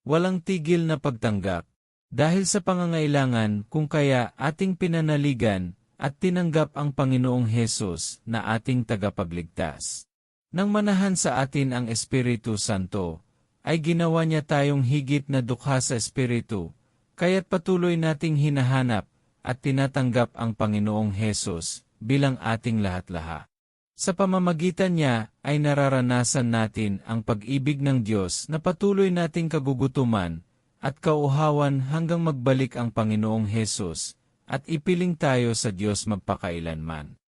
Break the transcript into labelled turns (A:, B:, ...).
A: Walang tigil na pagtanggap. Dahil sa pangangailangan kung kaya ating pinanaligan at tinanggap ang Panginoong Hesus na ating tagapagligtas. Nang manahan sa atin ang Espiritu Santo, ay ginawa niya tayong higit na dukha sa Espiritu, kaya't patuloy nating hinahanap at tinatanggap ang Panginoong Hesus bilang ating lahat-lahat. Sa pamamagitan niya ay nararanasan natin ang pag-ibig ng Diyos na patuloy nating kagugutuman at kauhawan hanggang magbalik ang Panginoong Hesus at ipiling tayo sa Diyos magpakailanman.